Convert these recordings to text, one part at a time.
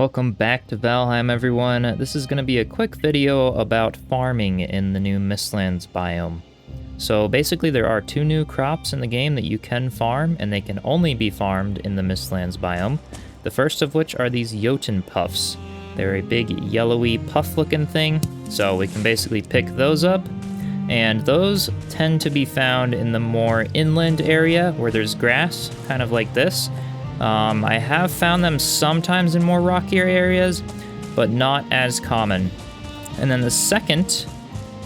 Welcome back to Valheim, everyone. This is going to be a quick video about farming in the new Mistlands biome. So basically there are two new crops in the game that you can farm, and they can only be farmed in the Mistlands biome. The first of which are these jotun puffs. They're a big yellowy puff looking thing, so we can basically pick those up. And those tend to be found in the more inland area where there's grass, kind of like this. I have found them sometimes in more rockier areas, but not as common. And then the second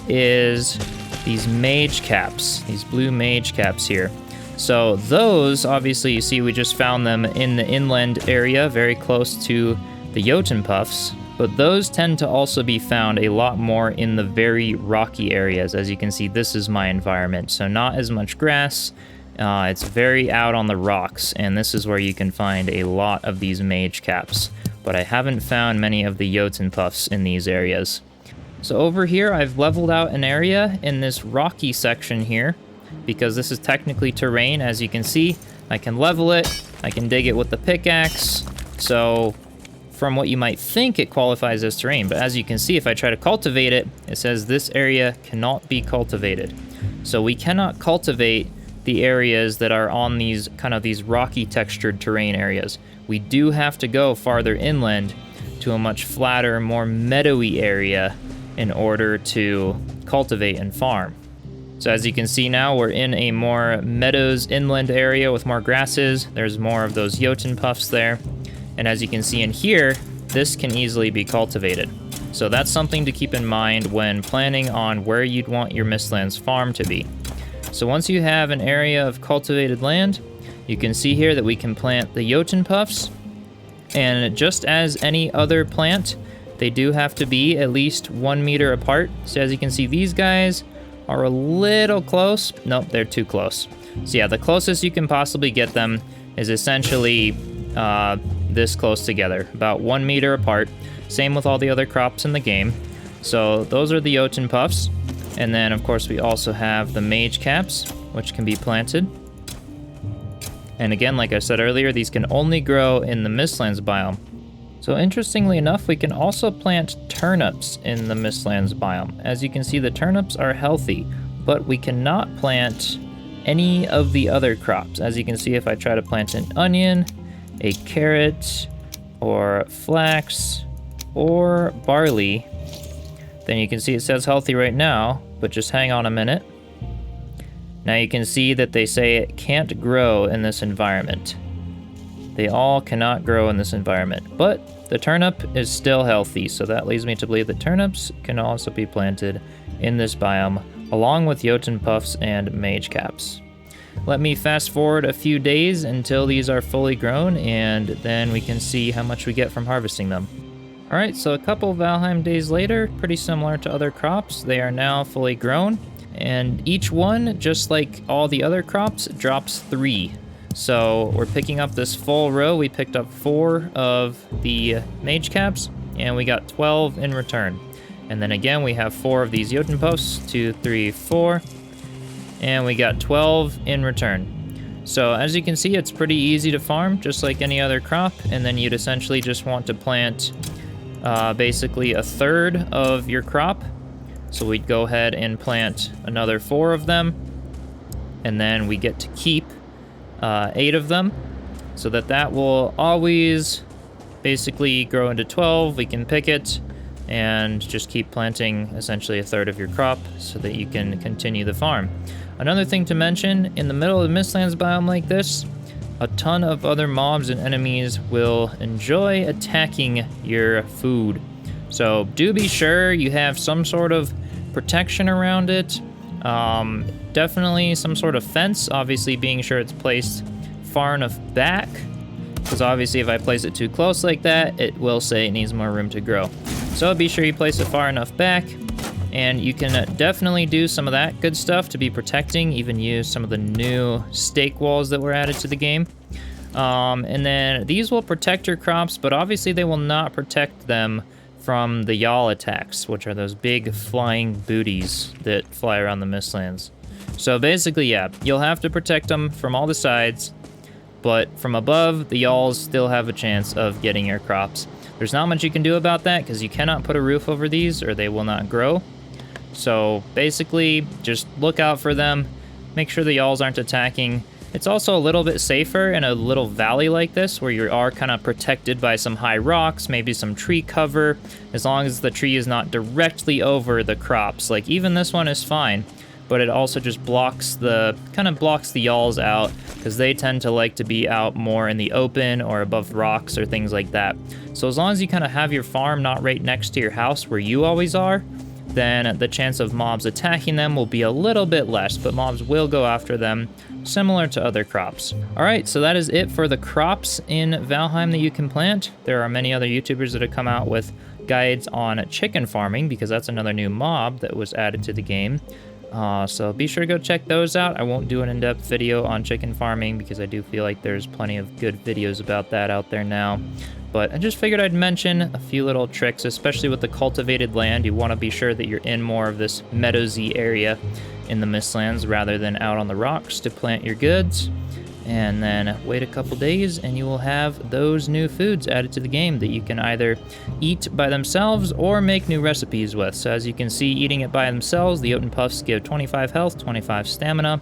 is these magecaps, these blue magecaps here. So those, obviously, you see we just found them in the inland area, very close to the jotun puffs, but those tend to also be found a lot more in the very rocky areas. As you can see, this is my environment, so not as much grass. It's very out on the rocks, and this is where you can find a lot of these magecaps, but I haven't found many of the jotun puffs in these areas. So over here, I've leveled out an area in this rocky section here, because this is technically terrain. As you can see, I can level it, I can dig it with the pickaxe, so from what you might think, it qualifies as terrain, but as you can see, if I try to cultivate it, it says this area cannot be cultivated. So we cannot cultivate the areas that are on these these rocky textured terrain areas. We do have to go farther inland to a much flatter, more meadowy area in order to cultivate and farm. So as you can see now, we're in a more meadows inland area with more grasses. There's more of those jotun puffs there. And as you can see in here, this can easily be cultivated. So that's something to keep in mind when planning on where you'd want your Mistlands farm to be. So once you have an area of cultivated land, you can see here that we can plant the jotun puffs. And just as any other plant, they do have to be at least 1 meter apart. So as you can see, these guys are a little close. Nope, they're too close. So yeah, the closest you can possibly get them is essentially this close together, about 1 meter apart. Same with all the other crops in the game. So those are the jotun puffs. And then, of course, we also have the magecaps, which can be planted. And again, like I said earlier, these can only grow in the Mistlands biome. So interestingly enough, we can also plant turnips in the Mistlands biome. As you can see, the turnips are healthy, but we cannot plant any of the other crops. As you can see, if I try to plant an onion, a carrot, or flax, or barley, then you can see it says healthy right now, but just hang on a minute. Now you can see that they say it can't grow in this environment. They all cannot grow in this environment, but the turnip is still healthy, so that leads me to believe that turnips can also be planted in this biome, along with jotun puffs and magecaps. Let me fast forward a few days until these are fully grown, and then we can see how much we get from harvesting them. Alright, so a couple Valheim days later, pretty similar to other crops, they are now fully grown, and each one, just like all the other crops, drops 3. So we're picking up this full row. We picked up 4 of the magecaps, and we got 12 in return. And then again, we have 4 of these jotun puffs, 2, 3, 4, and we got 12 in return. So as you can see, it's pretty easy to farm, just like any other crop, and then you'd essentially just want to plant basically a third of your crop. So we'd go ahead and plant another 4 of them, and then we get to keep 8 of them, so that will always basically grow into 12. We can pick it and just keep planting essentially a third of your crop so that you can continue the farm. Another thing to mention, in the middle of the Mistlands biome like this, a ton of other mobs and enemies will enjoy attacking your food. So do be sure you have some sort of protection around it. Definitely some sort of fence, obviously being sure it's placed far enough back, because obviously if I place it too close like that, it will say it needs more room to grow. So be sure you place it far enough back, and you can definitely do some of that good stuff to be protecting, even use some of the new stake walls that were added to the game. And then these will protect your crops, but obviously they will not protect them from the Yall attacks, which are those big flying booties that fly around the Mistlands. So basically, yeah, you'll have to protect them from all the sides, but from above, the Yalls still have a chance of getting your crops. There's not much you can do about that because you cannot put a roof over these or they will not grow. So basically, just look out for them. Make sure the yalls aren't attacking. It's also a little bit safer in a little valley like this where you are kind of protected by some high rocks, maybe some tree cover, as long as the tree is not directly over the crops. Like even this one is fine, but it also just blocks the yalls out because they tend to like to be out more in the open or above rocks or things like that. So as long as you kind of have your farm not right next to your house where you always are, then the chance of mobs attacking them will be a little bit less, but mobs will go after them, similar to other crops. All right, so that is it for the crops in Valheim that you can plant. There are many other YouTubers that have come out with guides on chicken farming because that's another new mob that was added to the game. So be sure to go check those out. I won't do an in-depth video on chicken farming because I do feel like there's plenty of good videos about that out there now. But I just figured I'd mention a few little tricks, especially with the cultivated land. You want to be sure that you're in more of this meadowsy area in the Mistlands rather than out on the rocks to plant your goods. And then wait a couple days and you will have those new foods added to the game that you can either eat by themselves or make new recipes with. So as you can see, eating it by themselves, the Jotun Puffs give 25 health, 25 stamina,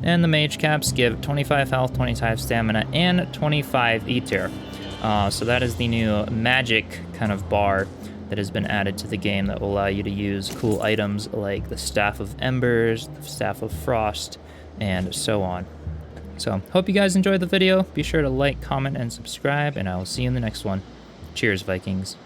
and the magecaps give 25 health, 25 stamina, and 25 eater. So that is the new magic kind of bar that has been added to the game that will allow you to use cool items like the Staff of Embers, the Staff of Frost, and so on. So, hope you guys enjoyed the video. Be sure to like, comment, and subscribe, and I will see you in the next one. Cheers, Vikings.